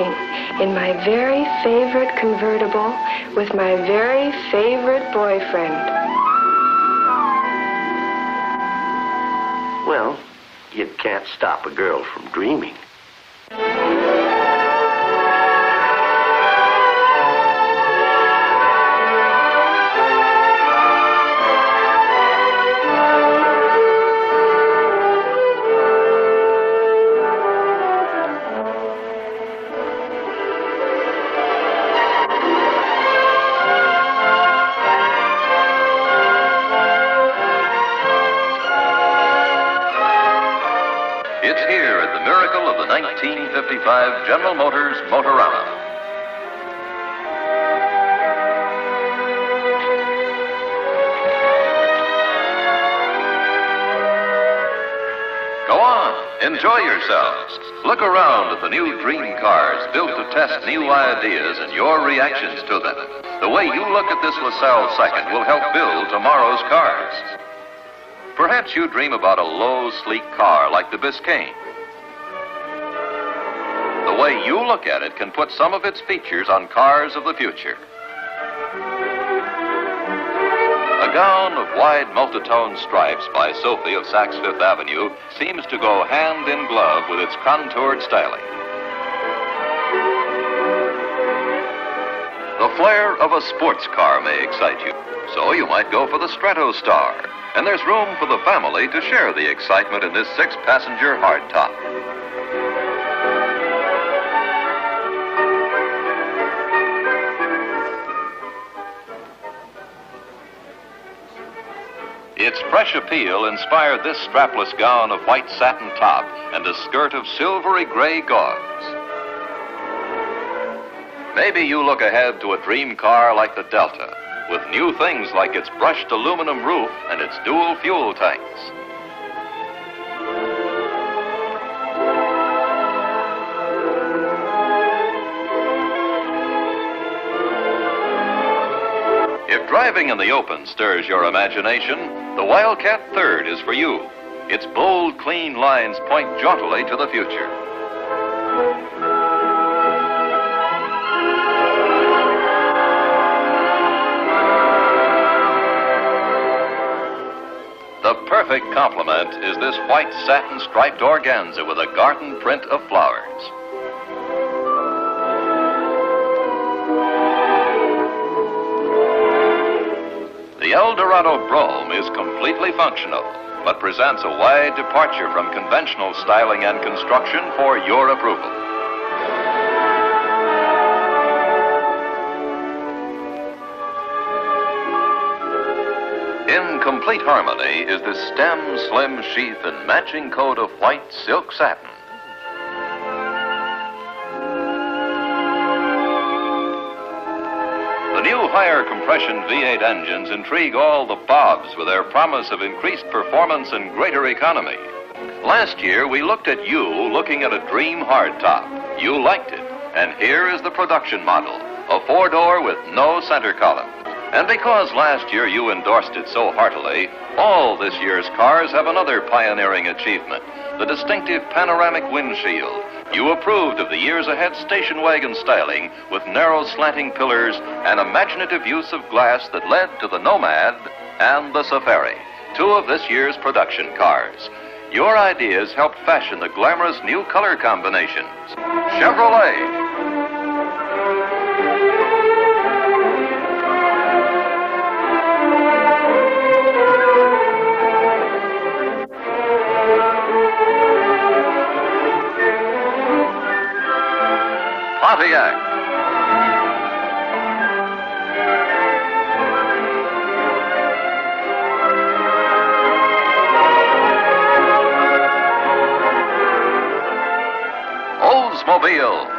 walking in my very favorite convertible with my very favorite boyfriend. Well, you can't stop a girl from dreaming. It's here at the miracle of the 1955 General Motors Motorama. Go on, enjoy yourselves. Look around at the new dream cars built to test new ideas and your reactions to them. The way you look at this LaSalle second will help build tomorrow's cars. Perhaps you dream about a low, sleek car like the Biscayne. The way you look at it can put some of its features on cars of the future. A gown of wide multitone stripes by Sophie of Saks Fifth Avenue seems to go hand in glove with its contoured styling. The flair of a sports car may excite you, so you might go for the Stratostar. And there's room for the family to share the excitement in this 6-passenger hardtop. Its fresh appeal inspired this strapless gown of white satin top and a skirt of silvery gray gauze. Maybe you look ahead to a dream car like the Delta, with new things like its brushed aluminum roof and its dual fuel tanks. If driving in the open stirs your imagination, the Wildcat Third is for you. Its bold, clean lines point jauntily to the future. The perfect complement is this white satin striped organza with a garden print of flowers. The Eldorado Brougham is completely functional, but presents a wide departure from conventional styling and construction for your approval. In complete harmony is the stem, slim sheath, and matching coat of white silk satin. The new higher compression V8 engines intrigue all the Bobs with their promise of increased performance and greater economy. Last year, we looked at you looking at a dream hardtop. You liked it, and here is the production model, a 4-door with no center column. And because last year you endorsed it so heartily, all this year's cars have another pioneering achievement, the distinctive panoramic windshield. You approved of the years ahead station wagon styling with narrow slanting pillars and imaginative use of glass that led to the Nomad and the Safari, 2 of this year's production cars. Your ideas helped fashion the glamorous new color combinations. Chevrolet. Pontiac. Oldsmobile.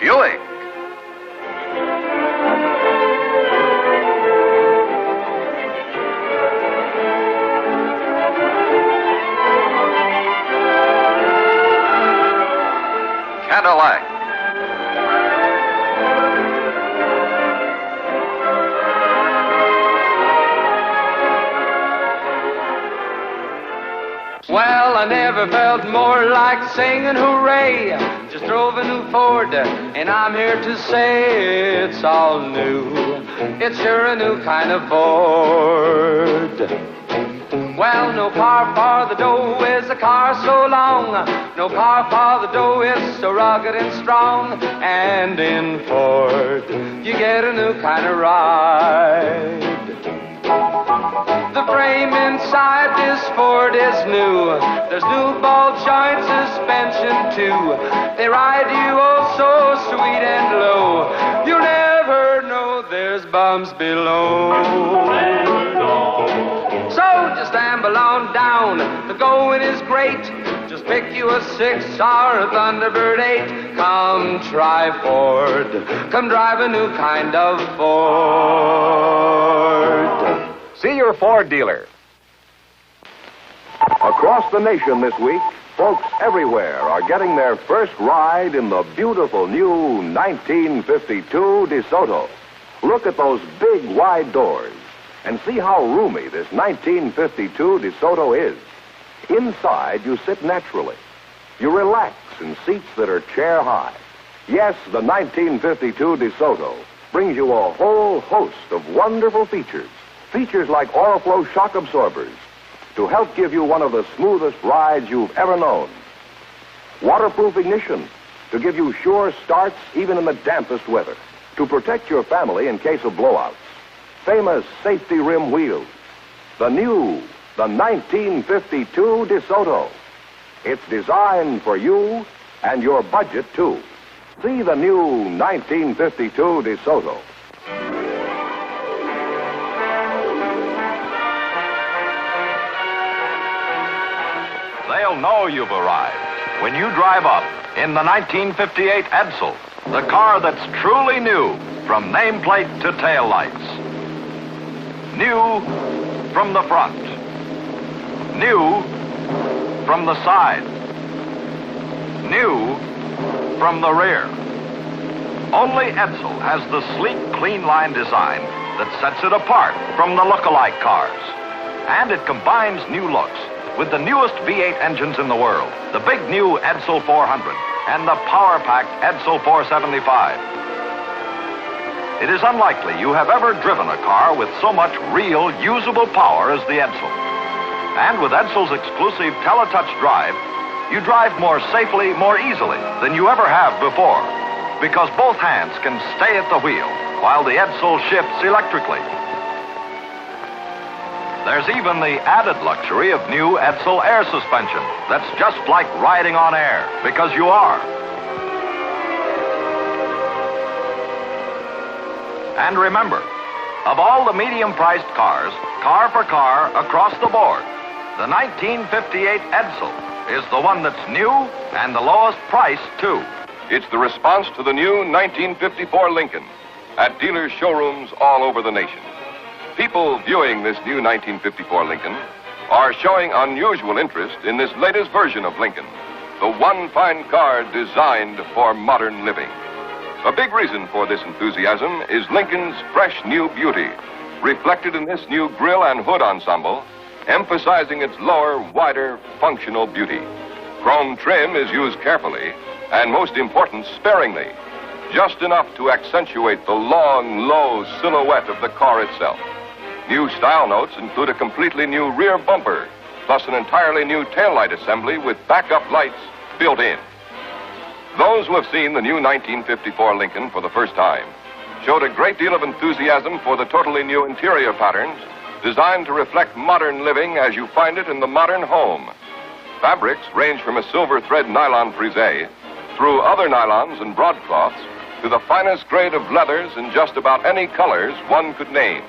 Buick. Cadillac. Well, I never felt more like singing hooray. Just drove a new Ford, and I'm here to say it's all new. It's sure a new kind of Ford. Well, no car for the dough is a car so long. No car for the dough is so rugged and strong. And in Ford, you get a new kind of ride. The frame inside this Ford is new. There's new ball joint suspension too. They ride you oh so sweet and low. You never know there's bumps below. So just amble on down. The going is great. Just pick you a 6 or a Thunderbird 8. Come try Ford. Come drive a new kind of Ford. See your Ford dealer. Across the nation this week, folks everywhere are getting their first ride in the beautiful new 1952 DeSoto. Look at those big wide doors and see how roomy this 1952 DeSoto is. Inside, you sit naturally. You relax in seats that are chair high. Yes, the 1952 DeSoto brings you a whole host of wonderful features. Features like Oriflow shock absorbers to help give you one of the smoothest rides you've ever known. Waterproof ignition to give you sure starts even in the dampest weather. To protect your family in case of blowouts. Famous safety rim wheels. The 1952 DeSoto. It's designed for you and your budget, too. See the new 1952 DeSoto. They'll know you've arrived when you drive up in the 1958 Edsel, the car that's truly new from nameplate to taillights. New from the front. New from the side. New from the rear. Only Edsel has the sleek, clean line design that sets it apart from the look-alike cars. And it combines new looks with the newest V8 engines in the world, the big new Edsel 400 and the power-packed Edsel 475. It is unlikely you have ever driven a car with so much real, usable power as the Edsel. And with Edsel's exclusive Teletouch drive, you drive more safely, more easily than you ever have before, because both hands can stay at the wheel while the Edsel shifts electrically. There's even the added luxury of new Edsel air suspension that's just like riding on air, because you are. And remember, of all the medium-priced cars, car for car, across the board, the 1958 Edsel is the one that's new and the lowest price, too. It's the response to the new 1954 Lincoln at dealers' showrooms all over the nation. People viewing this new 1954 Lincoln are showing unusual interest in this latest version of Lincoln, the one fine car designed for modern living. A big reason for this enthusiasm is Lincoln's fresh new beauty, reflected in this new grille and hood ensemble, emphasizing its lower, wider, functional beauty. Chrome trim is used carefully, and most important, sparingly, just enough to accentuate the long, low silhouette of the car itself. New style notes include a completely new rear bumper, plus an entirely new taillight assembly with backup lights built in. Those who have seen the new 1954 Lincoln for the first time showed a great deal of enthusiasm for the totally new interior patterns designed to reflect modern living as you find it in the modern home. Fabrics range from a silver thread nylon frisé through other nylons and broadcloths to the finest grade of leathers in just about any colors one could name.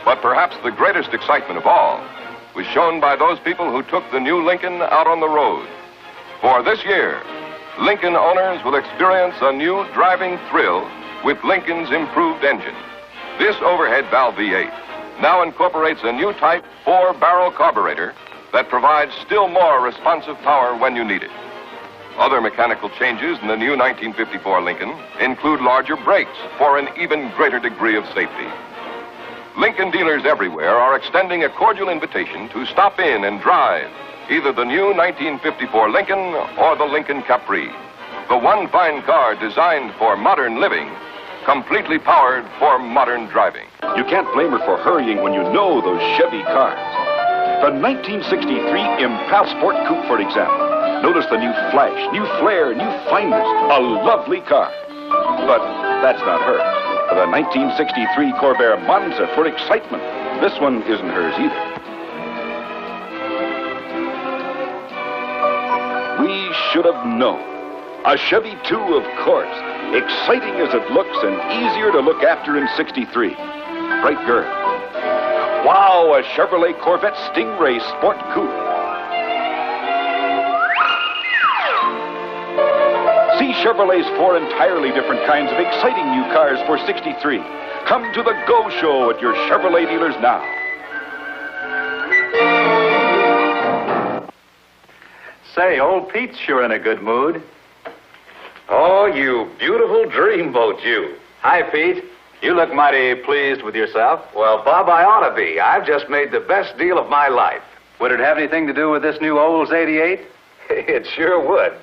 But perhaps the greatest excitement of all was shown by those people who took the new Lincoln out on the road. For this year, Lincoln owners will experience a new driving thrill with Lincoln's improved engine. This overhead valve V8 now incorporates a new type 4-barrel carburetor that provides still more responsive power when you need it. Other mechanical changes in the new 1954 Lincoln include larger brakes for an even greater degree of safety. Lincoln dealers everywhere are extending a cordial invitation to stop in and drive either the new 1954 Lincoln or the Lincoln Capri. The one fine car designed for modern living, completely powered for modern driving. You can't blame her for hurrying when you know those Chevy cars. The 1963 Impal Sport Coupe, for example. Notice the new flash, new flair, new fineness. A lovely car. But that's not hers. For the 1963 Corvair Monza for excitement. This one isn't hers either. We should have known. A Chevy 2, of course. Exciting as it looks and easier to look after in 63. Bright girl. Wow, a Chevrolet Corvette Stingray Sport Coupe. See Chevrolet's 4 entirely different kinds of exciting new cars for 63. Come to the Go Show at your Chevrolet dealers now. Say, old Pete's sure in a good mood. Oh, you beautiful dreamboat, you. Hi, Pete. You look mighty pleased with yourself. Well, Bob, I ought to be. I've just made the best deal of my life. Would it have anything to do with this new Olds 88? It sure would.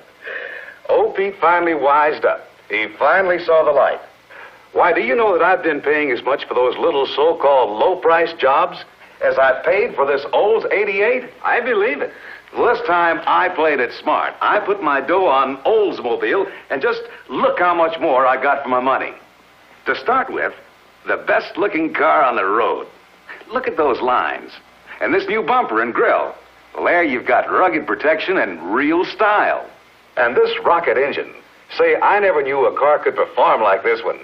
Old Pete finally wised up. He finally saw the light. Why, do you know that I've been paying as much for those little so-called low-price jobs as I paid for this Olds 88? I believe it. Well, this time I played it smart. I put my dough on Oldsmobile, and just look how much more I got for my money. To start with, the best-looking car on the road. Look at those lines. And this new bumper and grille. Well, there you've got rugged protection and real style. And this rocket engine. Say, I never knew a car could perform like this one.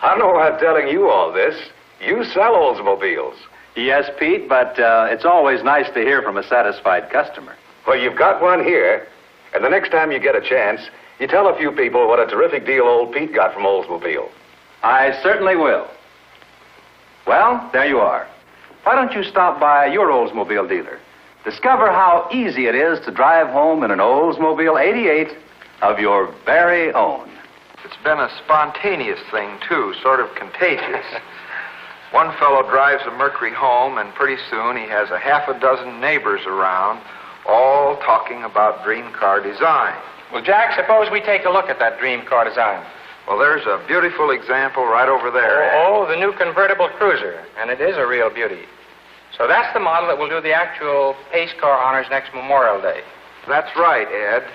I know I'm telling you all this. You sell Oldsmobiles. Yes, Pete, but it's always nice to hear from a satisfied customer. Well, you've got one here, and the next time you get a chance, you tell a few people what a terrific deal old Pete got from Oldsmobile. I certainly will. Well, there you are. Why don't you stop by your Oldsmobile dealer? Discover how easy it is to drive home in an Oldsmobile 88 of your very own. It's been a spontaneous thing, too, sort of contagious. One fellow drives a Mercury home, and pretty soon he has a half a dozen neighbors around, all talking about dream car design. Well, Jack, suppose we take a look at that dream car design. Well, there's a beautiful example right over there. Oh, the new convertible cruiser, and it is a real beauty. So that's the model that will do the actual pace car honors next Memorial Day. That's right, Ed.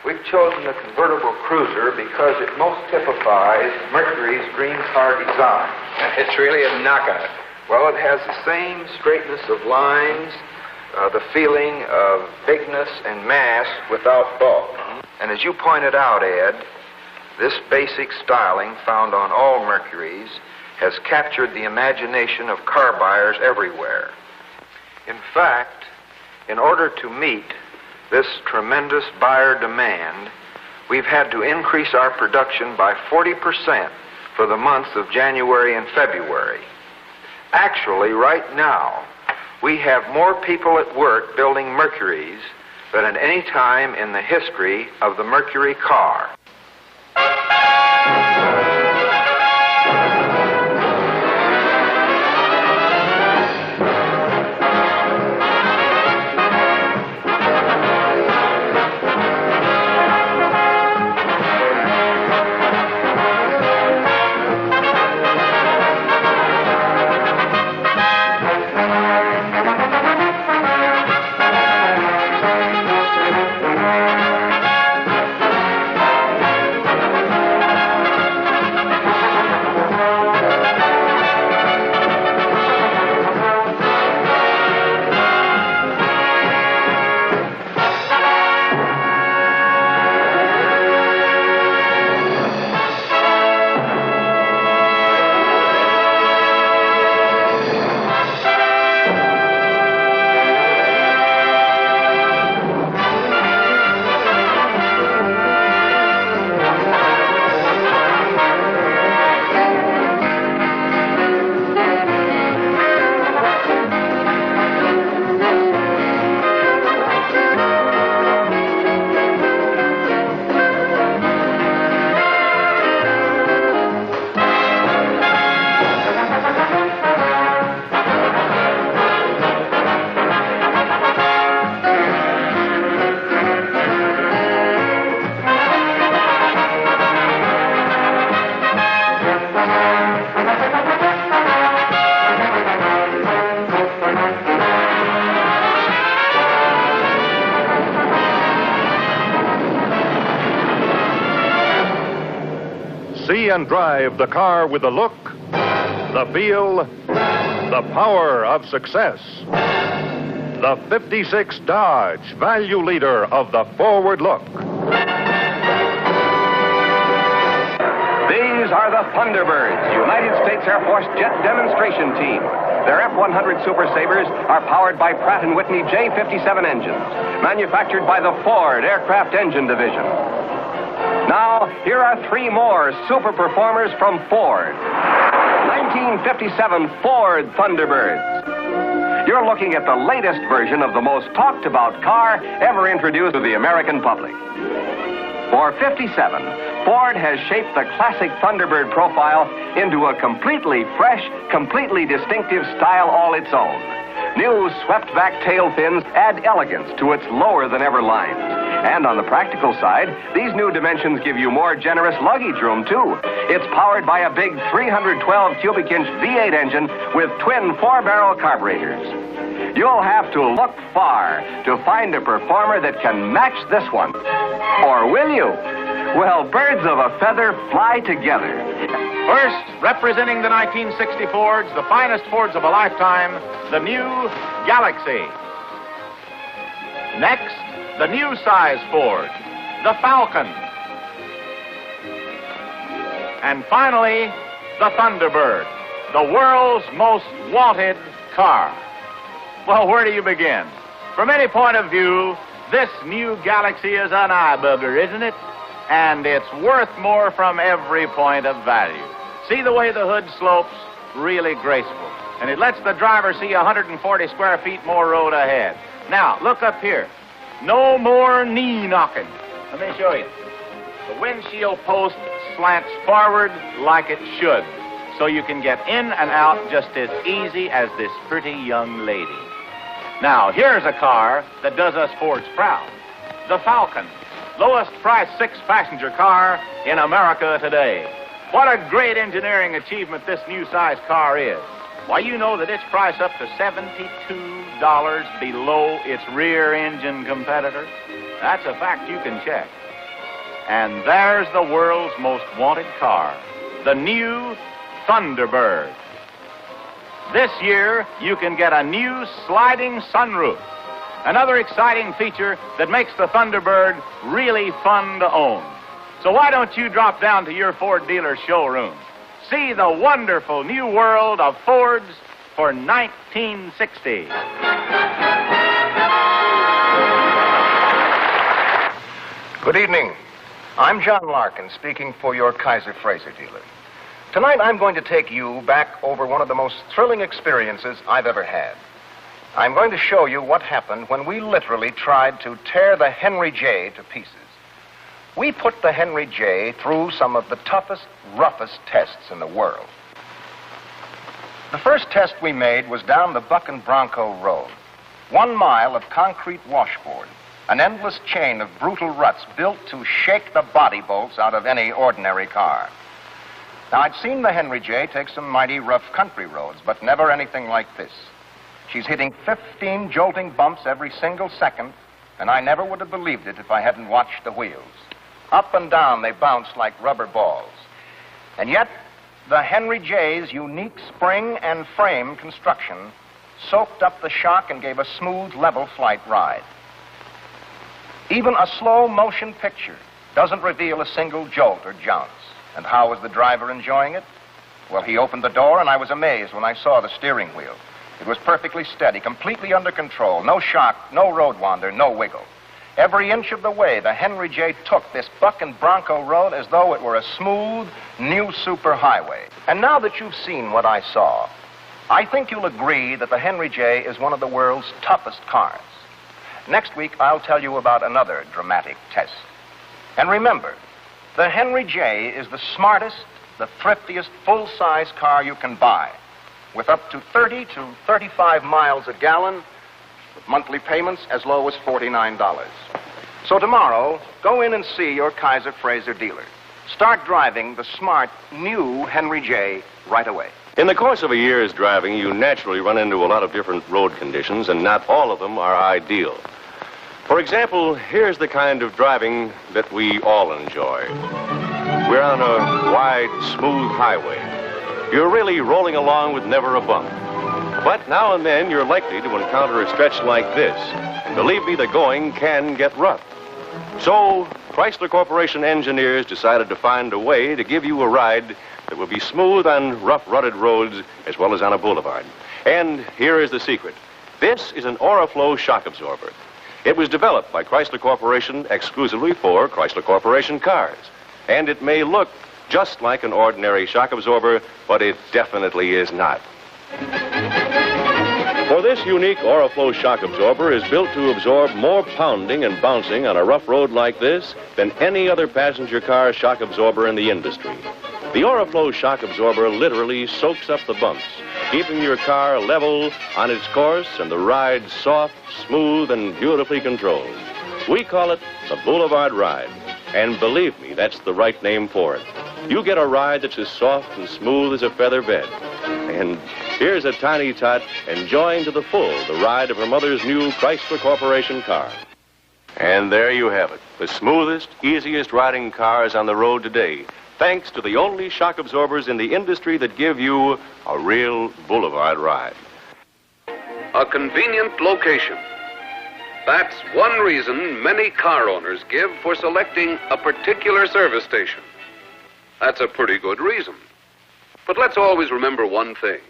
We've chosen the convertible cruiser because it most typifies Mercury's dream car design. It's really a knockout. Well, it has the same straightness of lines, the feeling of bigness and mass without bulk. And as you pointed out, Ed, this basic styling found on all Mercuries has captured the imagination of car buyers everywhere. In fact, in order to meet this tremendous buyer demand, we've had to increase our production by 40% for the months of January and February. Actually, right now, we have more people at work building Mercuries than at any time in the history of the Mercury car. See and drive the car with the look, the feel, the power of success. The 56 Dodge, value leader of the forward look. These are the Thunderbirds, United States Air Force jet demonstration team. Their F-100 Super Sabres are powered by Pratt & Whitney J57 engines, manufactured by the Ford Aircraft Engine Division. Now, here are three more super performers from Ford. 1957 Ford Thunderbirds. You're looking at the latest version of the most talked about car ever introduced to the American public. For 57, Ford has shaped the classic Thunderbird profile into a completely fresh, completely distinctive style all its own. New swept-back tail fins add elegance to its lower-than-ever lines. And on the practical side, these new dimensions give you more generous luggage room, too. It's powered by a big 312 cubic inch V8 engine with twin 4-barrel carburetors. You'll have to look far to find a performer that can match this one. Or will you? Well, birds of a feather fly together. First, representing the 1960 Fords, the finest Fords of a lifetime, the new Galaxy. Next, the new size Ford, the Falcon. And finally, the Thunderbird, the world's most wanted car. Well, where do you begin? From any point of view, this new Galaxy is an eye bugger, isn't it? And it's worth more from every point of value. See the way the hood slopes? Really graceful. And it lets the driver see 140 square feet more road ahead. Now, look up here. No more knee knocking. Let me show you. The windshield post slants forward like it should, so you can get in and out just as easy as this pretty young lady. Now, here's a car that does us Fords proud. The Falcon. Lowest priced 6-passenger car in America today. What a great engineering achievement this new size car is. Why, you know that it's priced up to $72 below its rear engine competitor. That's a fact you can check. And there's the world's most wanted car, the new Thunderbird. This year, you can get a new sliding sunroof. Another exciting feature that makes the Thunderbird really fun to own. So why don't you drop down to your Ford dealer showroom? See the wonderful new world of Fords for 1960. Good evening. I'm John Larkin, speaking for your Kaiser Frazer dealer. Tonight, I'm going to take you back over one of the most thrilling experiences I've ever had. I'm going to show you what happened when we literally tried to tear the Henry J to pieces. We put the Henry J through some of the toughest, roughest tests in the world. The first test we made was down the Buck and Bronco Road. 1 mile of concrete washboard, an endless chain of brutal ruts built to shake the body bolts out of any ordinary car. Now, I'd seen the Henry J take some mighty rough country roads, but never anything like this. She's hitting 15 jolting bumps every single second, and I never would have believed it if I hadn't watched the wheels. Up and down they bounced like rubber balls. And yet, the Henry J's unique spring and frame construction soaked up the shock and gave a smooth, level flight ride. Even a slow motion picture doesn't reveal a single jolt or jounce. And how was the driver enjoying it? Well, he opened the door, and I was amazed when I saw the steering wheel. It was perfectly steady, completely under control. No shock, no road wander, no wiggle. Every inch of the way, the Henry J took this Buck and Bronco Road as though it were a smooth, new superhighway. And now that you've seen what I saw, I think you'll agree that the Henry J is one of the world's toughest cars. Next week, I'll tell you about another dramatic test. And remember, the Henry J is the smartest, the thriftiest, full-size car you can buy, with up to 30 to 35 miles a gallon, with monthly payments as low as $49. So tomorrow, go in and see your Kaiser Frazer dealer. Start driving the smart, new Henry J right away. In the course of a year's driving, you naturally run into a lot of different road conditions, and not all of them are ideal. For example, here's the kind of driving that we all enjoy. we're on a wide, smooth highway. You're really rolling along with never a bump. But now and then you're likely to encounter a stretch like this. Believe me, the going can get rough. So, Chrysler Corporation engineers decided to find a way to give you a ride that will be smooth on rough, rutted roads as well as on a boulevard. And here is the secret. This is an Oriflow shock absorber. It was developed by Chrysler Corporation exclusively for Chrysler Corporation cars. And it may look just like an ordinary shock absorber, but it definitely is not. For this unique Oriflow shock absorber is built to absorb more pounding and bouncing on a rough road like this than any other passenger car shock absorber in the industry. The Oriflow shock absorber literally soaks up the bumps, keeping your car level on its course and the ride soft, smooth, and beautifully controlled. We call it the Boulevard Ride. And believe me, that's the right name for it. You get a ride that's as soft and smooth as a feather bed. And here's a tiny tot enjoying to the full the ride of her mother's new Chrysler Corporation car. And there you have it, the smoothest, easiest riding cars on the road today, thanks to the only shock absorbers in the industry that give you a real boulevard ride. A convenient location. That's one reason many car owners give for selecting a particular service station. That's a pretty good reason. But let's always remember one thing.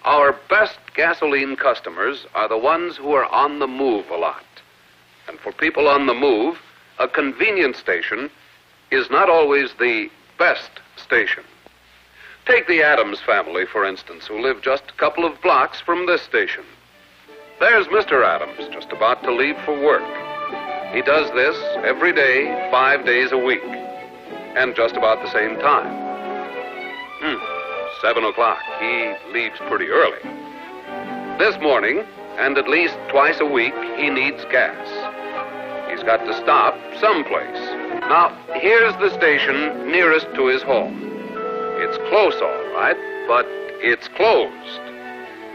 Our best gasoline customers are the ones who are on the move a lot. And for people on the move, a convenience station is not always the best station. Take the Adams family, for instance, who live just a couple of blocks from this station. There's Mr. Adams, just about to leave for work. He does this every day, 5 days a week, and just about the same time. 7 o'clock. He leaves pretty early. This morning, and at least twice a week, he needs gas. He's got to stop someplace. Now, here's the station nearest to his home. It's close, all right, but it's closed.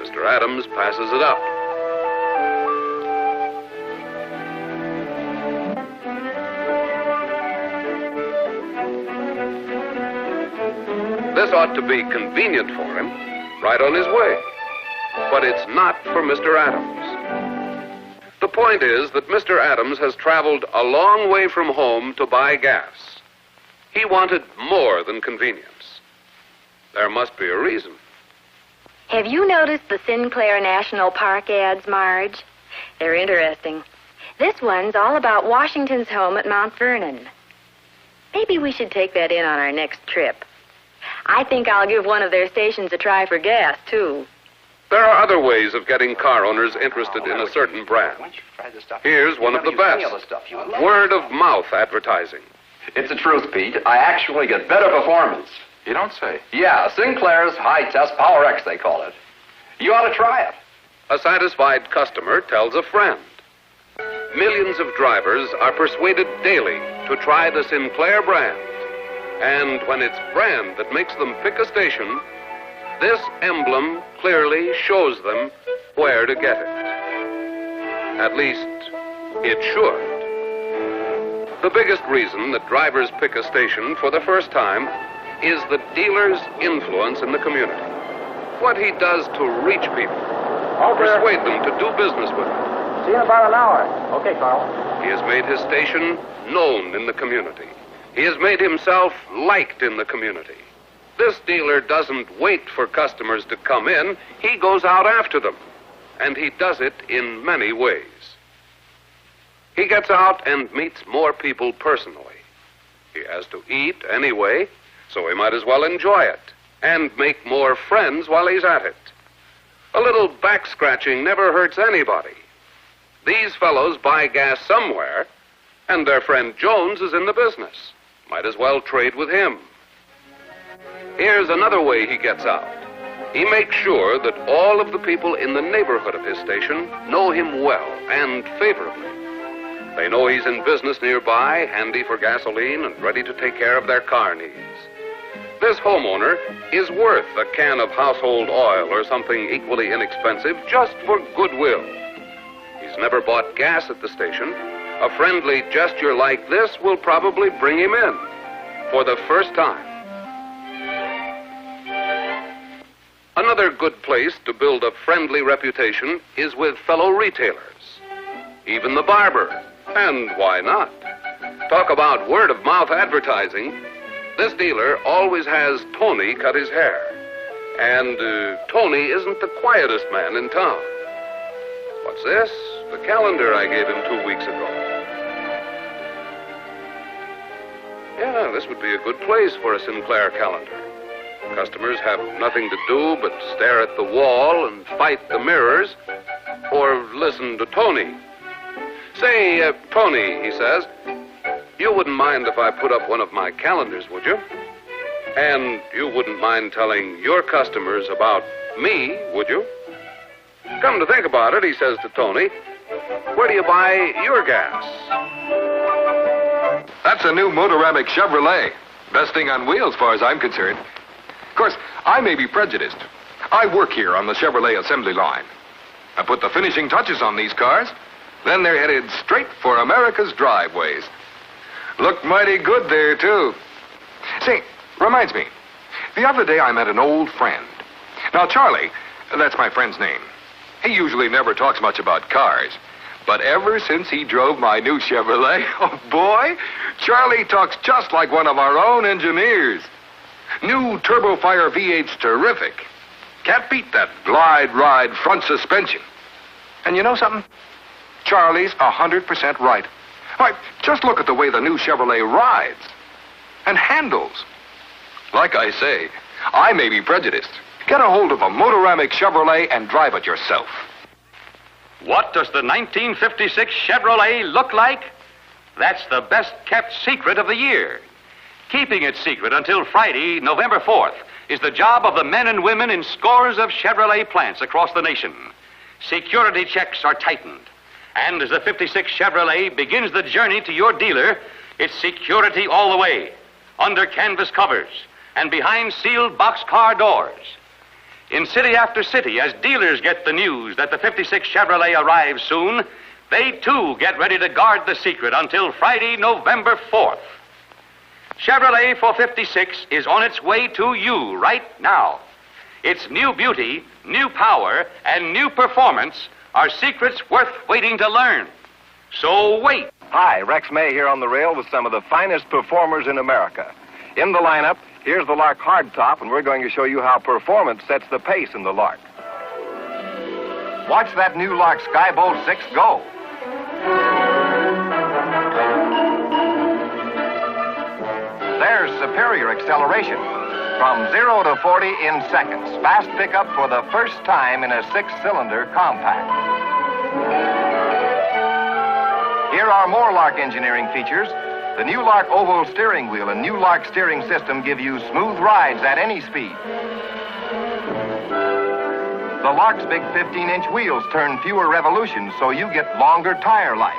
Mr. Adams passes it up. This ought to be convenient for him, right on his way. But it's not for Mr. Adams. The point is that Mr. Adams has traveled a long way from home to buy gas. He wanted more than convenience. There must be a reason. Have you noticed the Sinclair National Park ads, Marge? They're interesting. This one's all about Washington's home at Mount Vernon. Maybe we should take that in on our next trip. I think I'll give one of their stations a try for gas, too. There are other ways of getting car owners interested in a certain brand. Here's one of the best. Word of mouth advertising. It's the truth, Pete. I actually get better performance. You don't say. Yeah, Sinclair's High Test Power X, they call it. You ought to try it. A satisfied customer tells a friend. Millions of drivers are persuaded daily to try the Sinclair brand. And when it's brand that makes them pick a station, this emblem clearly shows them where to get it. At least, it should. The biggest reason that drivers pick a station for the first time is the dealer's influence in the community. What he does to reach people, persuade them to do business with him. See you in about an hour. Okay, Carl. He has made his station known in the community. He has made himself liked in the community. This dealer doesn't wait for customers to come in. He goes out after them. And he does it in many ways. He gets out and meets more people personally. He has to eat anyway, so he might as well enjoy it and make more friends while he's at it. A little back scratching never hurts anybody. These fellows buy gas somewhere, and their friend Jones is in the business. Might as well trade with him. Here's another way he gets out. He makes sure that all of the people in the neighborhood of his station know him well and favorably. They know he's in business nearby, handy for gasoline, and ready to take care of their car needs. This homeowner is worth a can of household oil or something equally inexpensive just for goodwill. He's never bought gas at the station. A friendly gesture like this will probably bring him in. for the first time. Another good place to build a friendly reputation is with fellow retailers, even the barber, and why not? Talk about word-of-mouth advertising. This dealer always has Tony cut his hair, and Tony isn't the quietest man in town. What's this? The calendar I gave him 2 weeks ago. Yeah, this would be a good place for a Sinclair calendar. Customers have nothing to do but stare at the wall and fight the mirrors, or listen to Tony. Say, Tony, he says, you wouldn't mind if I put up one of my calendars, would you? And you wouldn't mind telling your customers about me, would you? Come to think about it, he says to Tony, where do you buy your gas? That's a new motoramic Chevrolet. Best thing on wheels, as far as I'm concerned. Of course, I may be prejudiced. I work here on the Chevrolet assembly line. I put the finishing touches on these cars, then they're headed straight for America's driveways. Look mighty good there, too. Say, reminds me, the other day I met an old friend. Now, Charlie, that's my friend's name. He usually never talks much about cars. But ever since he drove my new Chevrolet, oh boy, Charlie talks just like one of our own engineers. New Turbofire V8's terrific. Can't beat that glide ride front suspension. And you know something? Charlie's 100% right. Why, just look at the way the new Chevrolet rides and handles. Like I say, I may be prejudiced. Get a hold of a motoramic Chevrolet and drive it yourself. What does the 1956 Chevrolet look like? That's the best kept secret of the year. Keeping it secret until Friday, November 4th, is the job of the men and women in scores of Chevrolet plants across the nation. Security checks are tightened. And as the 56 Chevrolet begins the journey to your dealer, it's security all the way, under canvas covers, and behind sealed boxcar doors. In city after city, as dealers get the news that the 56 Chevrolet arrives soon, they too get ready to guard the secret until Friday, November 4th. Chevrolet for 56 is on its way to you right now. Its new beauty, new power, and new performance are secrets worth waiting to learn. So wait. Hi, Rex May here on the rail with some of the finest performers in America. In the lineup, here's the Lark Hardtop, and we're going to show you how performance sets the pace in the Lark. Watch that new Lark Skybolt 6 go. There's superior acceleration. From 0 to 40 in seconds. Fast pickup for the first time in a 6-cylinder compact. Here are more Lark engineering features. The new Lark oval steering wheel and new Lark steering system give you smooth rides at any speed. The Lark's big 15-inch wheels turn fewer revolutions, so you get longer tire life.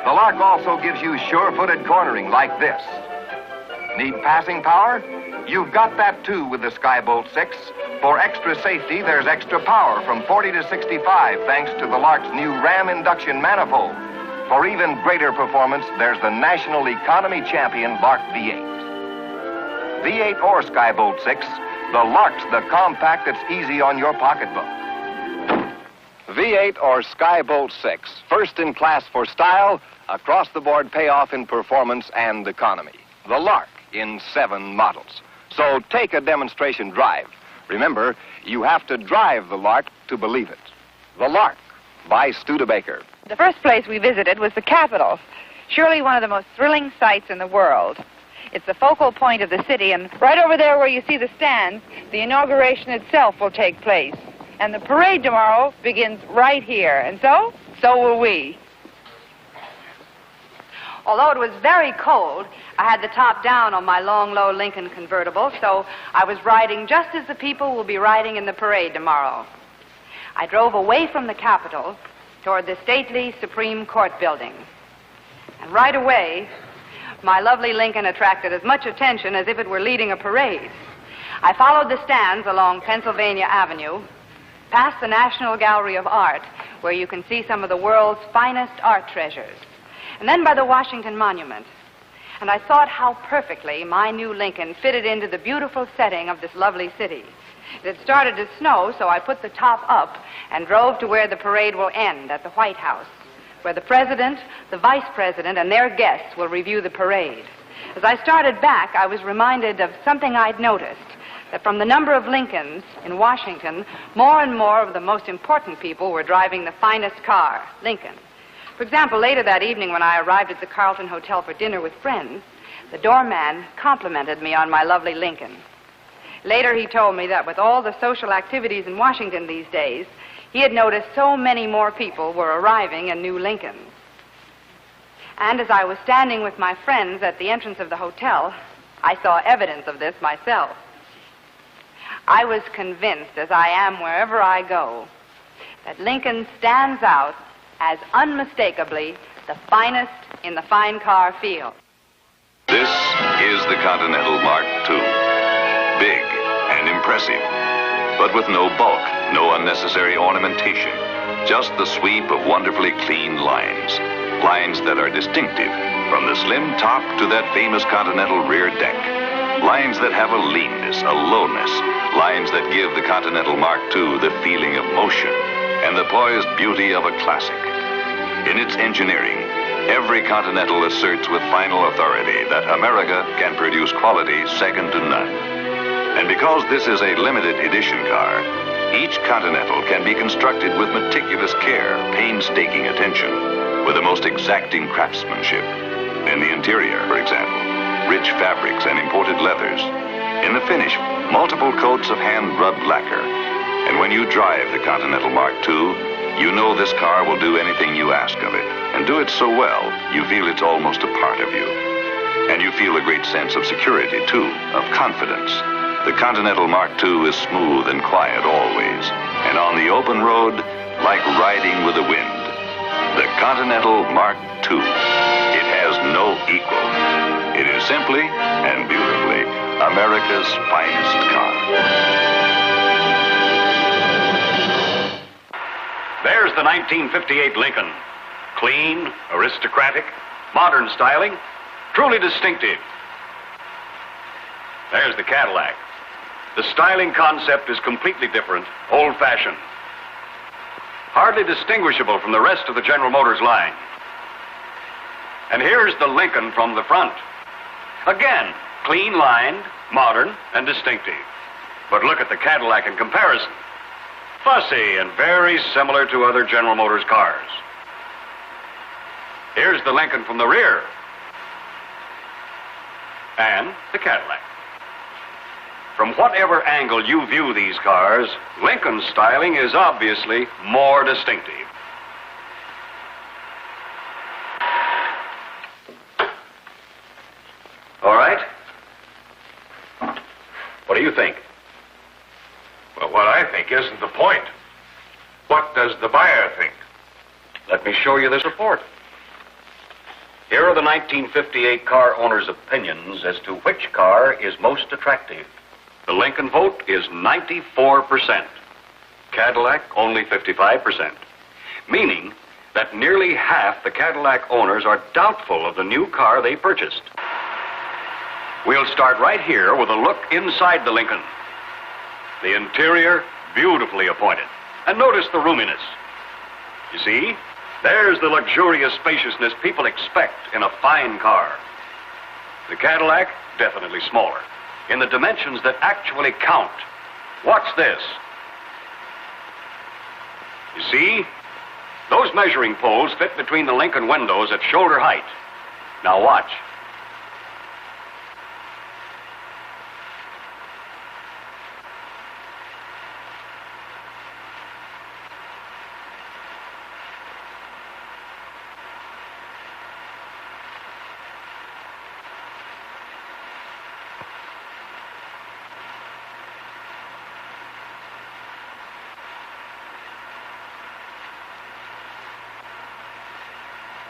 The Lark also gives you sure-footed cornering like this. Need passing power? You've got that too with the Skybolt 6. For extra safety, there's extra power from 40 to 65 thanks to the Lark's new Ram induction manifold. For even greater performance, there's the national economy champion Lark V8. V8 or Skybolt 6, the Lark's the compact that's easy on your pocketbook. V8 or Skybolt 6, first in class for style, across-the-board payoff in performance and economy. The Lark in 7 models. So take a demonstration drive. Remember, you have to drive the Lark to believe it. The Lark by Studebaker. The first place we visited was the Capitol, surely one of the most thrilling sights in the world. It's the focal point of the city, and right over there where you see the stands, the inauguration itself will take place. And the parade tomorrow begins right here, and so will we. Although it was very cold, I had the top down on my long, low Lincoln convertible, so I was riding just as the people will be riding in the parade tomorrow. I drove away from the Capitol toward the stately Supreme Court building. And right away, my lovely Lincoln attracted as much attention as if it were leading a parade. I followed the stands along Pennsylvania Avenue, past the National Gallery of Art, where you can see some of the world's finest art treasures, and then by the Washington Monument. and I thought how perfectly my new Lincoln fitted into the beautiful setting of this lovely city. It had started to snow, so I put the top up and drove to where the parade will end, at the White House, where the president, the vice president, and their guests will review the parade. As I started back, I was reminded of something I'd noticed, that from the number of Lincolns in Washington, more and more of the most important people were driving the finest car, Lincoln. For example, later that evening when I arrived at the Carlton Hotel for dinner with friends, the doorman complimented me on my lovely Lincoln. Later he told me that with all the social activities in Washington these days, he had noticed so many more people were arriving in new Lincolns. And as I was standing with my friends at the entrance of the hotel, I saw evidence of this myself. I was convinced, as I am wherever I go, that Lincoln stands out as unmistakably the finest in the fine car field. This is the Continental Mark II. Big and impressive, but with no bulk, no unnecessary ornamentation. Just the sweep of wonderfully clean lines. Lines that are distinctive, from the slim top to that famous Continental rear deck. Lines that have a leanness, a lowness. Lines that give the Continental Mark II the feeling of motion and the poised beauty of a classic. In its engineering, every Continental asserts with final authority that America can produce quality second to none. And because this is a limited edition car, each Continental can be constructed with meticulous care, painstaking attention, with the most exacting craftsmanship. In the interior, for example, rich fabrics and imported leathers. In the finish, multiple coats of hand-rubbed lacquer. And when you drive the Continental Mark II, you know this car will do anything you ask of it, and do it so well, you feel it's almost a part of you. And you feel a great sense of security, too, of confidence. The Continental Mark II is smooth and quiet always, and on the open road, like riding with the wind. The Continental Mark II. It has no equal. It is simply and beautifully America's finest car. There's the 1958 Lincoln. Clean, aristocratic, modern styling, truly distinctive. There's the Cadillac. The styling concept is completely different, old-fashioned. Hardly distinguishable from the rest of the General Motors line. And here's the Lincoln from the front. Again, clean-lined, modern, and distinctive. But look at the Cadillac in comparison. Fussy and very similar to other General Motors cars. Here's the Lincoln from the rear. And the Cadillac. From whatever angle you view these cars, Lincoln's styling is obviously more distinctive. All right? What do you think? Well, what I think isn't the point. What does the buyer think? Let me show you this report. Here are the 1958 car owners' opinions as to which car is most attractive. The Lincoln vote is 94%. Cadillac, only 55%. Meaning that nearly half the Cadillac owners are doubtful of the new car they purchased. We'll start right here with a look inside the Lincoln. The interior, beautifully appointed. And notice the roominess. You see, there's the luxurious spaciousness people expect in a fine car. The Cadillac, definitely smaller, in the dimensions that actually count. Watch this. You see, those measuring poles fit between the Lincoln windows at shoulder height. Now watch.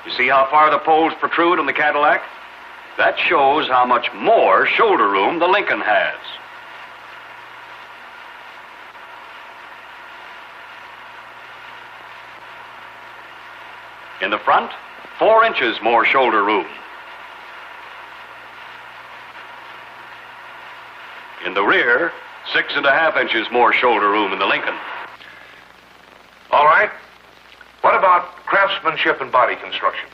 You see how far the poles protrude on the Cadillac? That shows how much more shoulder room the Lincoln has. In the front, 4 inches more shoulder room. 6.5 inches more shoulder room in the Lincoln. All right. What about craftsmanship and body construction?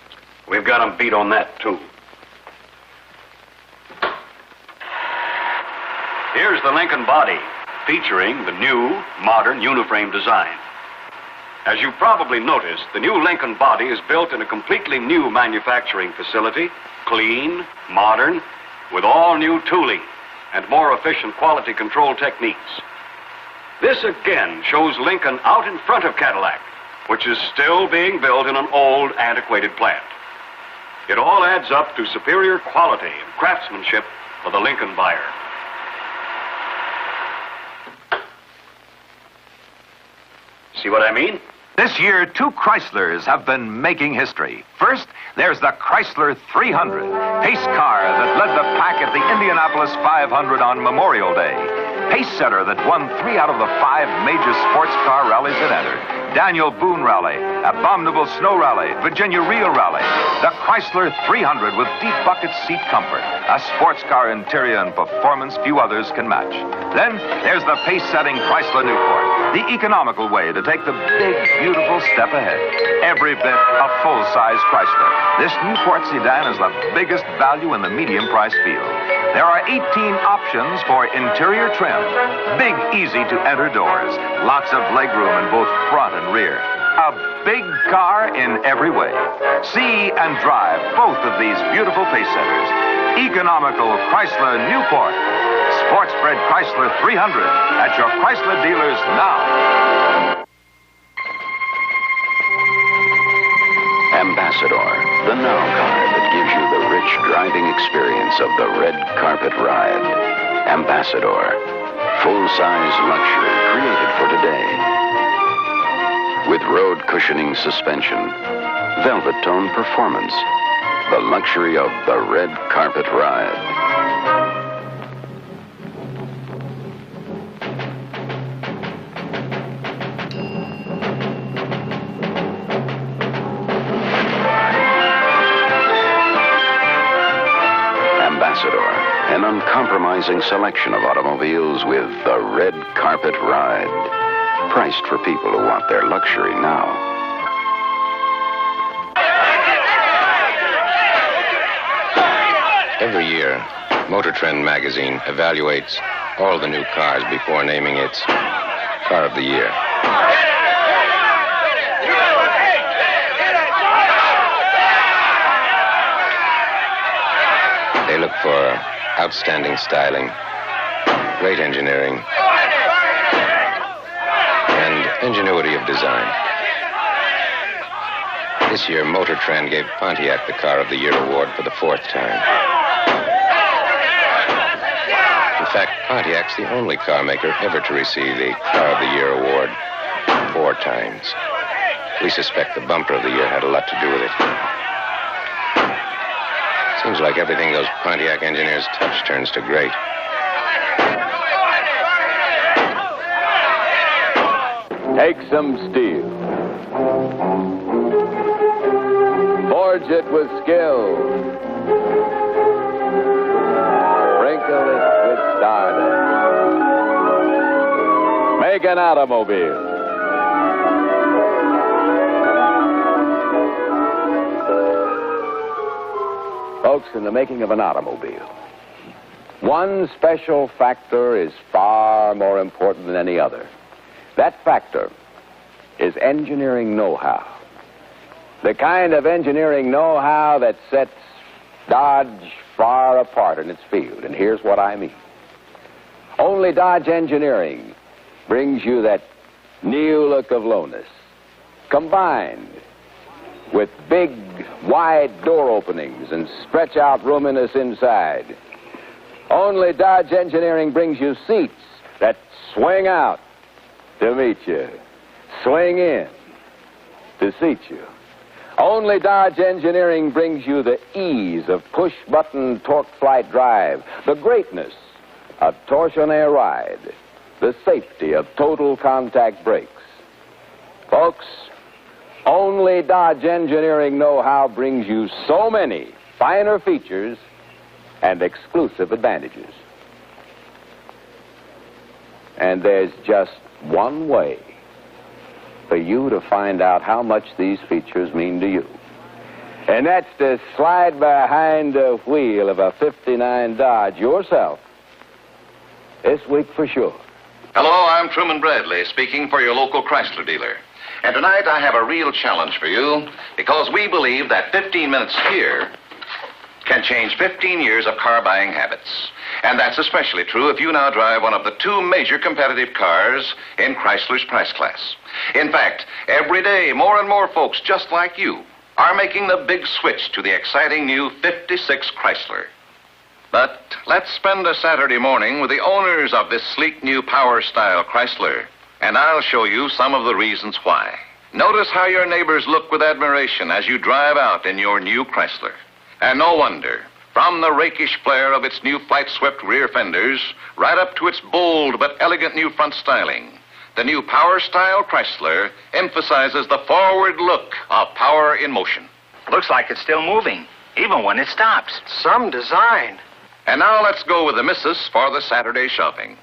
We've got them beat on that, too. Here's the Lincoln body, featuring the new, modern uniframe design. As you probably noticed, the new Lincoln body is built in a completely new manufacturing facility, clean, modern, with all new tooling and more efficient quality control techniques. This again shows Lincoln out in front of Cadillac, which is still being built in an old, antiquated plant. It all adds up to superior quality and craftsmanship for the Lincoln buyer. See what I mean? This year, 2 Chryslers have been making history. First, there's the Chrysler 300, pace car that led the pack at the Indianapolis 500 on Memorial Day. Pace setter that won 3 out of the 5 major sports car rallies it entered. Daniel Boone Rally, Abominable Snow Rally, Virginia Reel Rally. The Chrysler 300 with deep bucket seat comfort. A sports car interior and performance few others can match. Then there's the pace-setting Chrysler Newport, the economical way to take the big, beautiful step ahead. Every bit a full-size Chrysler. This Newport sedan is the biggest value in the medium price field. There are 18 options for interior trim. Big, easy-to-enter doors. Lots of legroom in both front and rear. A big car in every way. See and drive both of these beautiful pace setters. Economical Chrysler Newport. Sports-bred Chrysler 300 at your Chrysler dealers now. Ambassador, the now car that gives you the rich driving experience of the red carpet ride. Ambassador, full-size luxury created for today. With road cushioning suspension, velvet tone performance, the luxury of the red carpet ride. An uncompromising selection of automobiles with the red carpet ride. Priced for people who want their luxury now. Every year, Motor Trend magazine evaluates all the new cars before naming its Car of the Year. They look for outstanding styling, great engineering, and ingenuity of design. This year, Motor Trend gave Pontiac the Car of the Year award for the 4th time. In fact, Pontiac's the only car maker ever to receive the Car of the Year award 4 times. We suspect the Bumper of the Year had a lot to do with it. Seems like everything those Pontiac engineers touch turns to great. Take some steel. Forge it with skill. Sprinkle it with stardust. Make an automobile. Folks, in the making of an automobile, one special factor is far more important than any other. That factor is engineering know-how. The kind of engineering know-how that sets Dodge far apart in its field. And here's what I mean. Only Dodge Engineering brings you that new look of lowness, combined with big, wide door openings and stretch-out roominess inside. Only Dodge Engineering brings you seats that swing out to meet you, swing in to seat you. Only Dodge Engineering brings you the ease of push-button torque-flight drive, the greatness of torsionnaire ride, the safety of total contact brakes. Folks, only Dodge Engineering know-how brings you so many finer features and exclusive advantages. And there's just one way for you to find out how much these features mean to you. And that's to slide behind the wheel of a 59 Dodge yourself this week for sure. Hello, I'm Truman Bradley, speaking for your local Chrysler dealer. And tonight I have a real challenge for you, because we believe that 15 minutes here can change 15 years of car buying habits. And that's especially true if you now drive one of the two major competitive cars in Chrysler's price class. In fact, every day more and more folks just like you are making the big switch to the exciting new 56 Chrysler. But let's spend a Saturday morning with the owners of this sleek new power-style Chrysler, and I'll show you some of the reasons why. Notice how your neighbors look with admiration as you drive out in your new Chrysler. And no wonder, from the rakish flare of its new flight-swept rear fenders right up to its bold but elegant new front styling, the new power-style Chrysler emphasizes the forward look of power in motion. Looks like it's still moving, even when it stops. Some design. And now let's go with the missus for the Saturday shopping.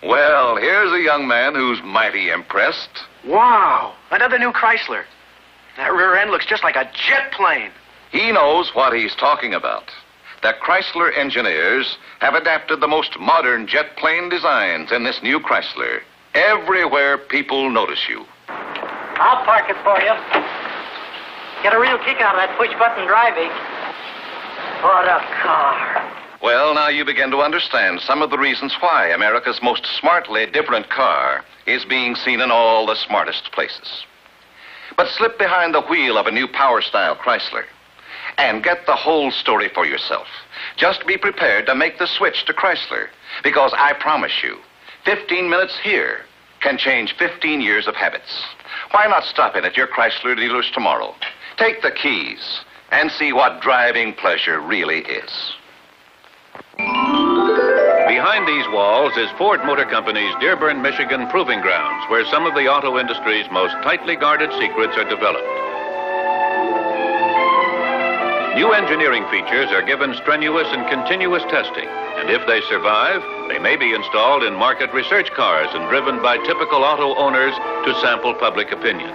Well, here's a young man who's mighty impressed. Wow, another new Chrysler. That rear end looks just like a jet plane. He knows what he's talking about. The Chrysler engineers have adapted the most modern jet plane designs in this new Chrysler. Everywhere people notice you. I'll park it for you. Get a real kick out of that push-button driving. What a car. Well, now you begin to understand some of the reasons why America's most smartly different car is being seen in all the smartest places. But slip behind the wheel of a new power-style Chrysler and get the whole story for yourself. Just be prepared to make the switch to Chrysler, because I promise you, 15 minutes here can change 15 years of habits. Why not stop in at your Chrysler dealers tomorrow? Take the keys and see what driving pleasure really is. Behind these walls is Ford Motor Company's Dearborn, Michigan proving grounds, where some of the auto industry's most tightly guarded secrets are developed. New engineering features are given strenuous and continuous testing, and if they survive, they may be installed in market research cars and driven by typical auto owners to sample public opinion.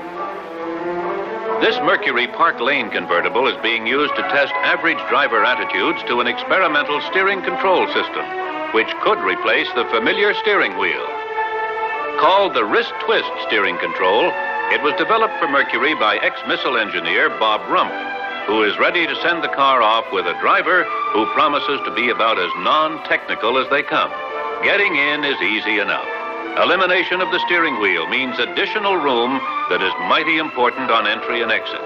This Mercury Park Lane convertible is being used to test average driver attitudes to an experimental steering control system, which could replace the familiar steering wheel. Called the wrist twist steering control, it was developed for Mercury by ex-missile engineer Bob Rump, who is ready to send the car off with a driver who promises to be about as non-technical as they come. Getting in is easy enough. Elimination of the steering wheel means additional room that is mighty important on entry and exit.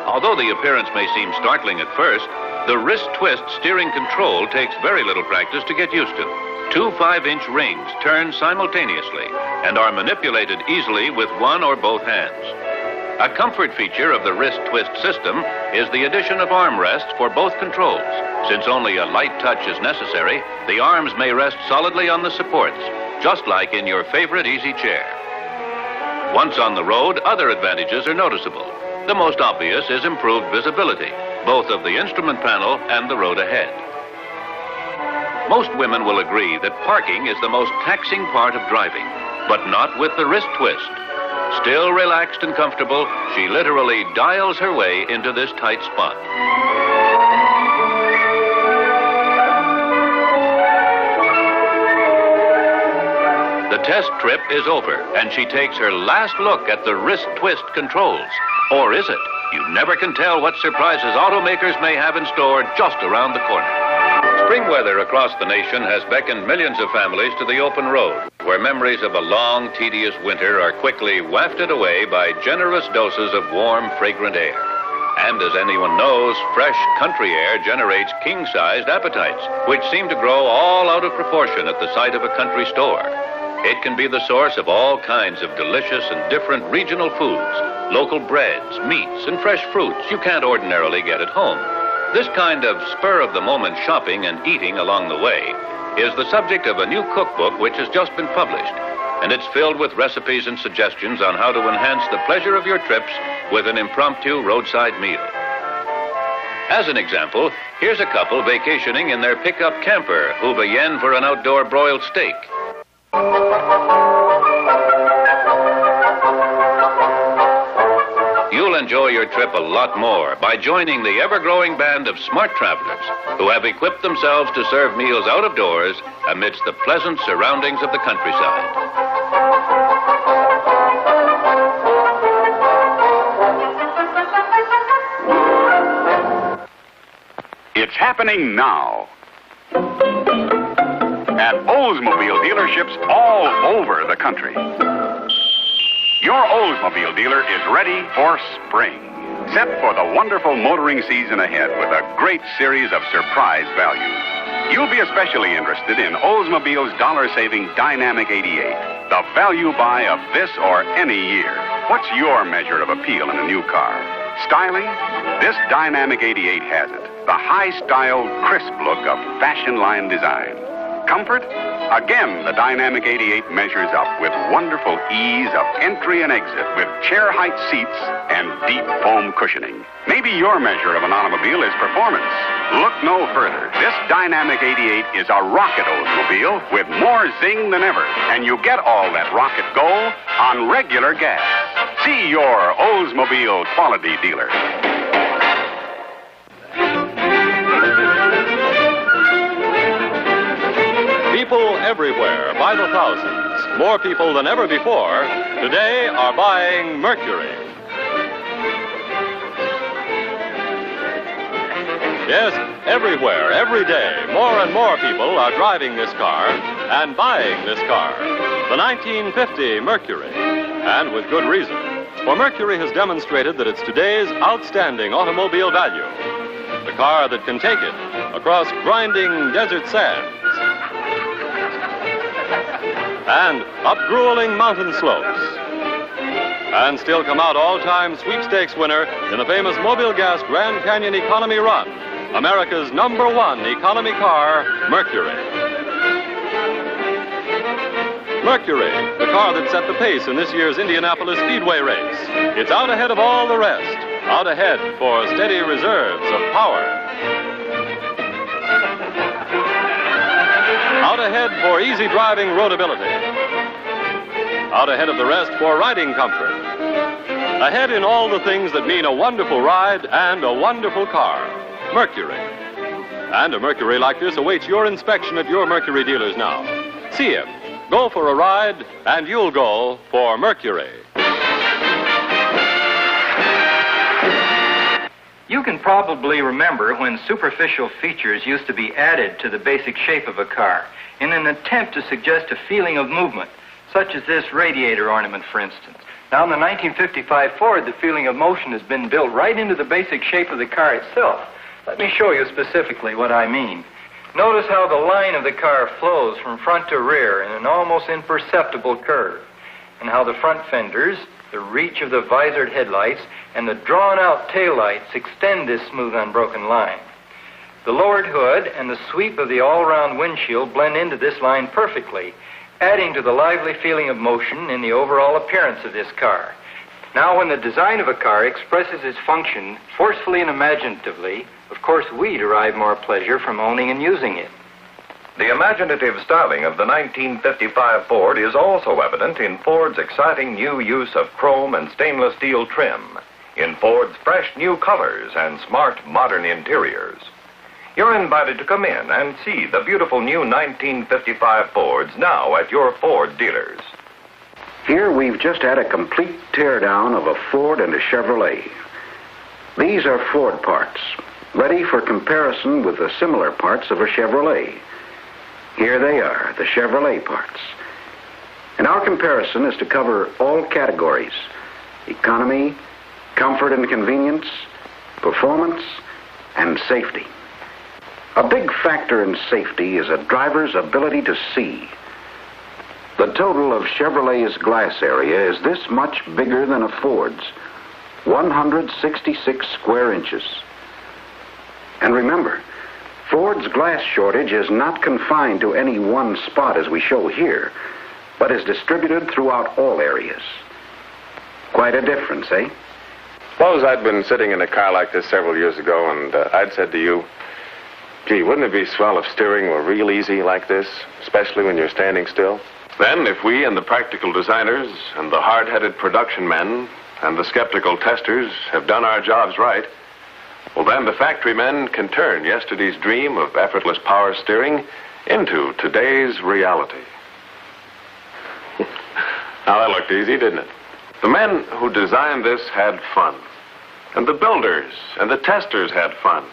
Although the appearance may seem startling at first, the wrist twist steering control takes very little practice to get used to. Two 5-inch rings turn simultaneously and are manipulated easily with one or both hands. A comfort feature of the wrist twist system is the addition of armrests for both controls. Since only a light touch is necessary, the arms may rest solidly on the supports, just like in your favorite easy chair. Once on the road, other advantages are noticeable. The most obvious is improved visibility, both of the instrument panel and the road ahead. Most women will agree that parking is the most taxing part of driving, but not with the wrist twist. Still relaxed and comfortable, she literally dials her way into this tight spot. The test trip is over, and she takes her last look at the wrist twist controls. Or is it? You never can tell what surprises automakers may have in store just around the corner. Spring weather across the nation has beckoned millions of families to the open road, where memories of a long, tedious winter are quickly wafted away by generous doses of warm, fragrant air. And as anyone knows, fresh country air generates king-sized appetites, which seem to grow all out of proportion at the sight of a country store. It can be the source of all kinds of delicious and different regional foods, local breads, meats, and fresh fruits you can't ordinarily get at home. This kind of spur-of-the-moment shopping and eating along the way is the subject of a new cookbook which has just been published, and it's filled with recipes and suggestions on how to enhance the pleasure of your trips with an impromptu roadside meal. As an example, here's a couple vacationing in their pickup camper who've a yen for an outdoor broiled steak. You'll enjoy your trip a lot more by joining the ever-growing band of smart travelers who have equipped themselves to serve meals out of doors amidst the pleasant surroundings of the countryside. It's happening now. At Oldsmobile dealerships all over the country. Your Oldsmobile dealer is ready for spring. Set for the wonderful motoring season ahead with a great series of surprise values. You'll be especially interested in Oldsmobile's dollar-saving Dynamic 88, the value buy of this or any year. What's your measure of appeal in a new car? Styling? This Dynamic 88 has it. The high-style, crisp look of fashion line design. Comfort? Again, the Dynamic 88 measures up with wonderful ease of entry and exit with chair-height seats and deep foam cushioning. Maybe your measure of an automobile is performance. Look no further. This Dynamic 88 is a rocket Oldsmobile with more zing than ever, and you get all that rocket go on regular gas. See your Oldsmobile quality dealer. People everywhere, by the thousands, more people than ever before, today are buying Mercury. Yes, everywhere, every day, more and more people are driving this car and buying this car, the 1950 Mercury, and with good reason. For Mercury has demonstrated that it's today's outstanding automobile value. The car that can take it across grinding desert sands and up grueling mountain slopes, and still come out all-time sweepstakes winner in the famous Mobile Gas Grand Canyon Economy Run, America's #1 economy car, Mercury. Mercury, the car that set the pace in this year's Indianapolis Speedway race. It's out ahead of all the rest, out ahead for steady reserves of power. Out ahead for easy driving roadability. Out ahead of the rest for riding comfort. Ahead in all the things that mean a wonderful ride and a wonderful car. Mercury. And a Mercury like this awaits your inspection at your Mercury dealers now. See him. Go for a ride, and you'll go for Mercury. You can probably remember when superficial features used to be added to the basic shape of a car in an attempt to suggest a feeling of movement, such as this radiator ornament, for instance. Now, in the 1955 Ford, the feeling of motion has been built right into the basic shape of the car itself. Let me show you specifically what I mean. Notice how the line of the car flows from front to rear in an almost imperceptible curve, and how the front fenders, the reach of the visored headlights, and the drawn-out taillights extend this smooth, unbroken line. The lowered hood and the sweep of the all-round windshield blend into this line perfectly, adding to the lively feeling of motion in the overall appearance of this car. Now, when the design of a car expresses its function forcefully and imaginatively, of course, we derive more pleasure from owning and using it. The imaginative styling of the 1955 Ford is also evident in Ford's exciting new use of chrome and stainless steel trim, in Ford's fresh new colors and smart modern interiors. You're invited to come in and see the beautiful new 1955 Fords now at your Ford dealers. Here we've just had a complete teardown of a Ford and a Chevrolet. These are Ford parts, ready for comparison with the similar parts of a Chevrolet. Here they are, the Chevrolet parts. And our comparison is to cover all categories: economy, comfort and convenience, performance, and safety. A big factor in safety is a driver's ability to see. The total of Chevrolet's glass area is this much bigger than a Ford's, 166 square inches. And remember, Ford's glass shortage is not confined to any one spot as we show here, but is distributed throughout all areas. Quite a difference, eh? Suppose I'd been sitting in a car like this several years ago and I'd said to you, gee, wouldn't it be swell if steering were real easy like this, especially when you're standing still? Then, if we and the practical designers and the hard-headed production men and the skeptical testers have done our jobs right, well, then the factory men can turn yesterday's dream of effortless power steering into today's reality. Now, that looked easy, didn't it? The men who designed this had fun. And the builders and the testers had fun.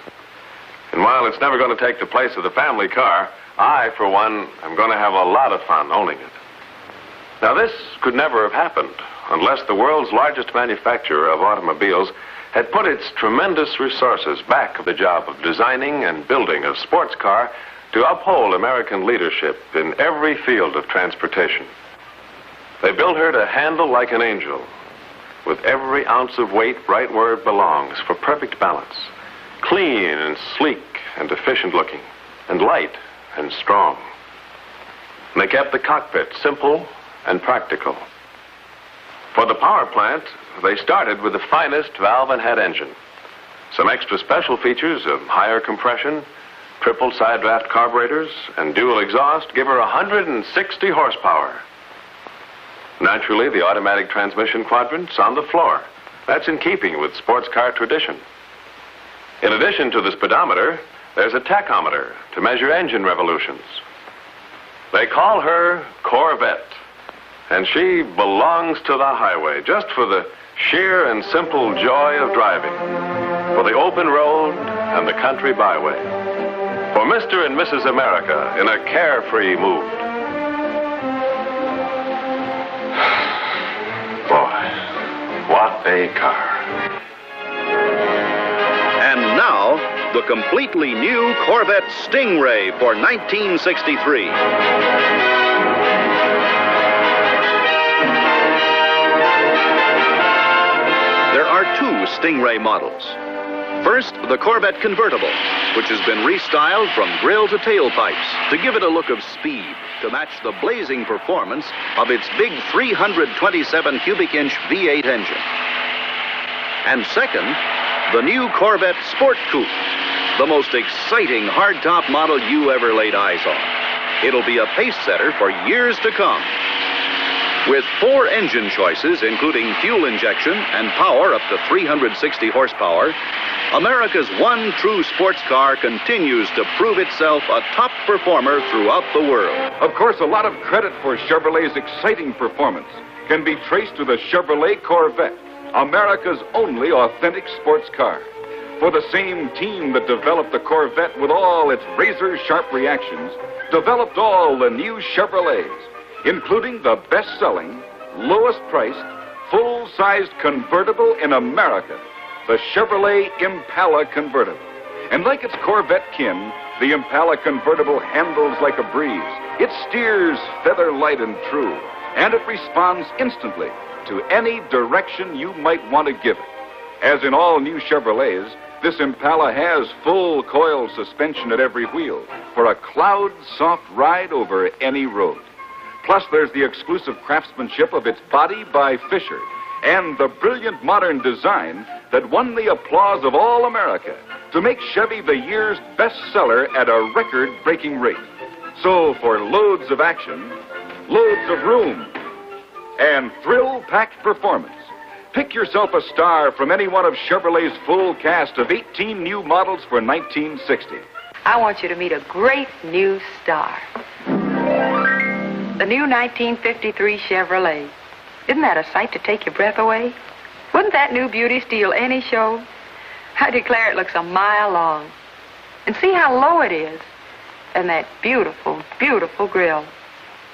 And while it's never going to take the place of the family car, I, for one, am going to have a lot of fun owning it. Now, this could never have happened unless the world's largest manufacturer of automobiles had put its tremendous resources back of the job of designing and building a sports car to uphold American leadership in every field of transportation. They built her to handle like an angel, with every ounce of weight right where it belongs for perfect balance, clean and sleek and efficient looking, and light and strong. And they kept the cockpit simple and practical. For the power plant, they started with the finest valve and head engine. Some extra special features of higher compression, triple side draft carburetors, and dual exhaust give her 160 horsepower. Naturally, the automatic transmission quadrant's on the floor. That's in keeping with sports car tradition. In addition to the speedometer, there's a tachometer to measure engine revolutions. They call her Corvette, and she belongs to the highway just for the sheer and simple joy of driving, for the open road and the country byway, for Mr. and Mrs. America in a carefree mood. Boy, what a car. And now, the completely new Corvette Stingray for 1963. There are two Stingray models. First, the Corvette Convertible, which has been restyled from grille to tailpipes to give it a look of speed to match the blazing performance of its big 327 cubic inch V8 engine. And second, the new Corvette Sport Coupe, the most exciting hardtop model you ever laid eyes on. It'll be a pace setter for years to come. With 4 engine choices, including fuel injection and power up to 360 horsepower, America's one true sports car continues to prove itself a top performer throughout the world. Of course, a lot of credit for Chevrolet's exciting performance can be traced to the Chevrolet Corvette, America's only authentic sports car. For the same team that developed the Corvette with all its razor-sharp reactions, developed all the new Chevrolets, including the best-selling, lowest-priced, full-sized convertible in America, the Chevrolet Impala Convertible. And like its Corvette kin, the Impala Convertible handles like a breeze. It steers feather light and true, and it responds instantly to any direction you might want to give it. As in all new Chevrolets, this Impala has full coil suspension at every wheel for a cloud-soft ride over any road. Plus, there's the exclusive craftsmanship of its body by Fisher and the brilliant modern design that won the applause of all America to make Chevy the year's bestseller at a record-breaking rate. So, for loads of action, loads of room, and thrill-packed performance, pick yourself a star from any one of Chevrolet's full cast of 18 new models for 1960. I want you to meet a great new star. The new 1953 Chevrolet. Isn't that a sight to take your breath away? Wouldn't that new beauty steal any show? I declare it looks a mile long. And see how low it is. And that beautiful, beautiful grille.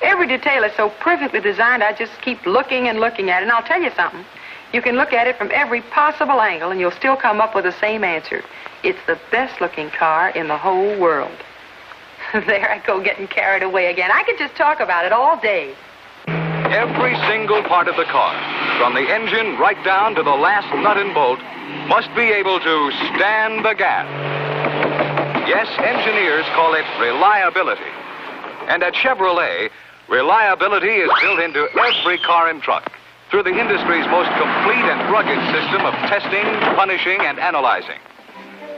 Every detail is so perfectly designed, I just keep looking and looking at it. And I'll tell you something. You can look at it from every possible angle and you'll still come up with the same answer. It's the best-looking car in the whole world. There I go getting carried away again. I could just talk about it all day. Every single part of the car, from the engine right down to the last nut and bolt, must be able to stand the gas. Yes, engineers call it reliability. And at Chevrolet, reliability is built into every car and truck through the industry's most complete and rugged system of testing, punishing, and analyzing.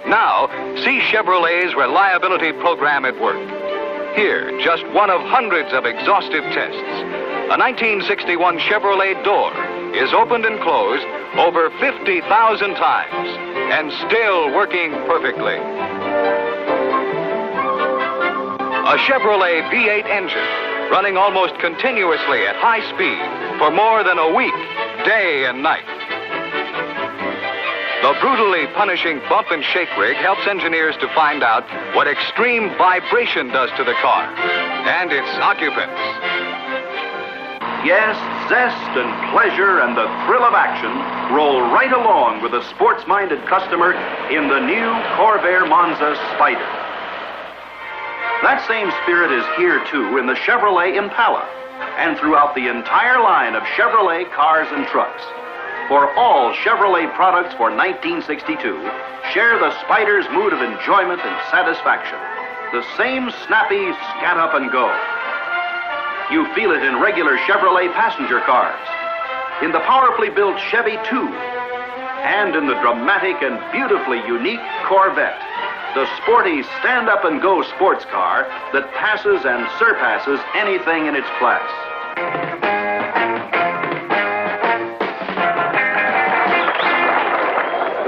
Now, see Chevrolet's reliability program at work. Here, just one of hundreds of exhaustive tests. A 1961 Chevrolet door is opened and closed over 50,000 times and still working perfectly. A Chevrolet V8 engine running almost continuously at high speed for more than a week, day and night. The brutally punishing bump and shake rig helps engineers to find out what extreme vibration does to the car and its occupants. Yes, zest and pleasure and the thrill of action roll right along with the sports-minded customer in the new Corvair Monza Spider. That same spirit is here, too, in the Chevrolet Impala and throughout the entire line of Chevrolet cars and trucks. For all Chevrolet products for 1962, share the Spider's mood of enjoyment and satisfaction. The same snappy scat up and go. You feel it in regular Chevrolet passenger cars, in the powerfully built Chevy 2, and in the dramatic and beautifully unique Corvette, the sporty stand-up-and-go sports car that passes and surpasses anything in its class.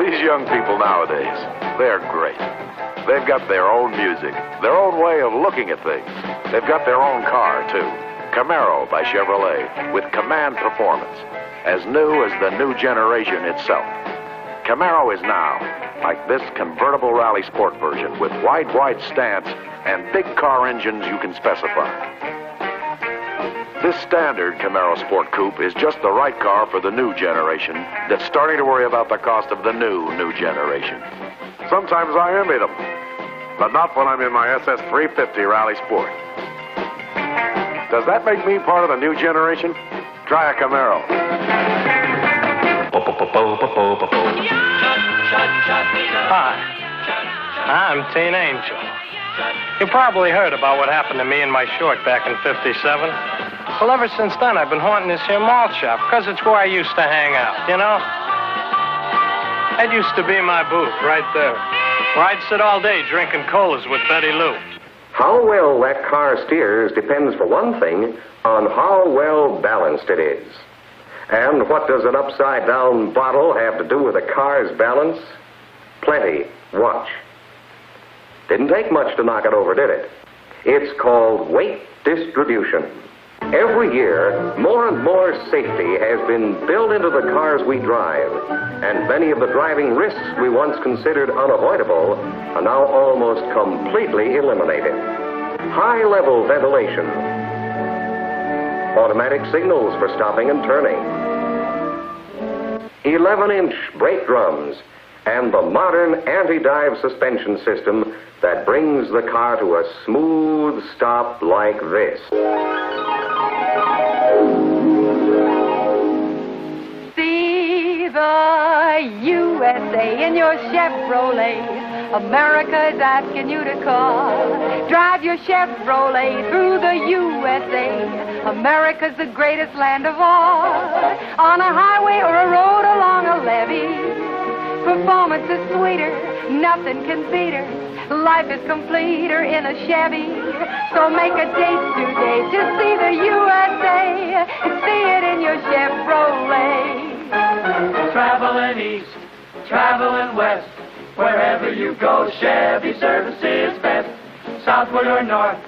These young people nowadays, they're great. They've got their own music, their own way of looking at things. They've got their own car, too. Camaro by Chevrolet, with command performance, as new as the new generation itself. Camaro is now like this convertible rally sport version with wide stance and big car engines you can specify. This standard Camaro Sport Coupe is just the right car for the new generation that's starting to worry about the cost of the new generation. Sometimes I envy them, but not when I'm in my SS 350 Rally Sport. Does that make me part of the new generation? Try a Camaro. Hi, I'm Teen Angel. You probably heard about what happened to me and my short back in '57. Well, ever since then, I've been haunting this here malt shop, because it's where I used to hang out, you know? That used to be my booth, right there, where I'd sit all day drinking colas with Betty Lou. How well that car steers depends, for one thing, on how well balanced it is. And what does an upside-down bottle have to do with a car's balance? Plenty. Watch. Didn't take much to knock it over, did it? It's called weight distribution. Every year, more and more safety has been built into the cars we drive, and many of the driving risks we once considered unavoidable are now almost completely eliminated. High-level ventilation, automatic signals for stopping and turning, 11-inch brake drums, and the modern anti-dive suspension system that brings the car to a smooth stop like this. See the USA in your Chevrolet. America's asking you to call. Drive your Chevrolet through the USA. America's the greatest land of all. On a highway or a road along a levee, performance is sweeter, nothing can beat her. Life is completer in a Chevy. So make a date today to see the USA. See it in your Chevrolet. Traveling east, traveling west, wherever you go, Chevy service is best. Southward or north,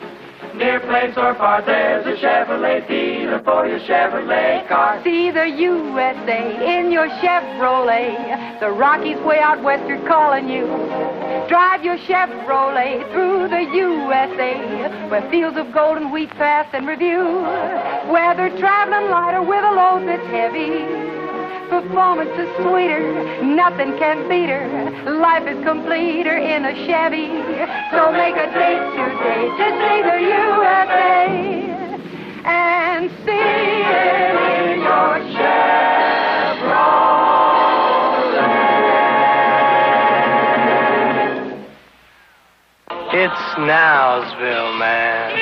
near place or far, there's a Chevrolet dealer for your Chevrolet car. See the USA in your Chevrolet. The Rockies way out west are calling you. Drive your Chevrolet through the USA, where fields of golden wheat pass and review. Whether traveling light or with a load that's heavy, performance is sweeter, nothing can beat her. Life is completer in a Chevy. So make a date today to see the USA and see it in your Chevrolet. It's Nowsville, man.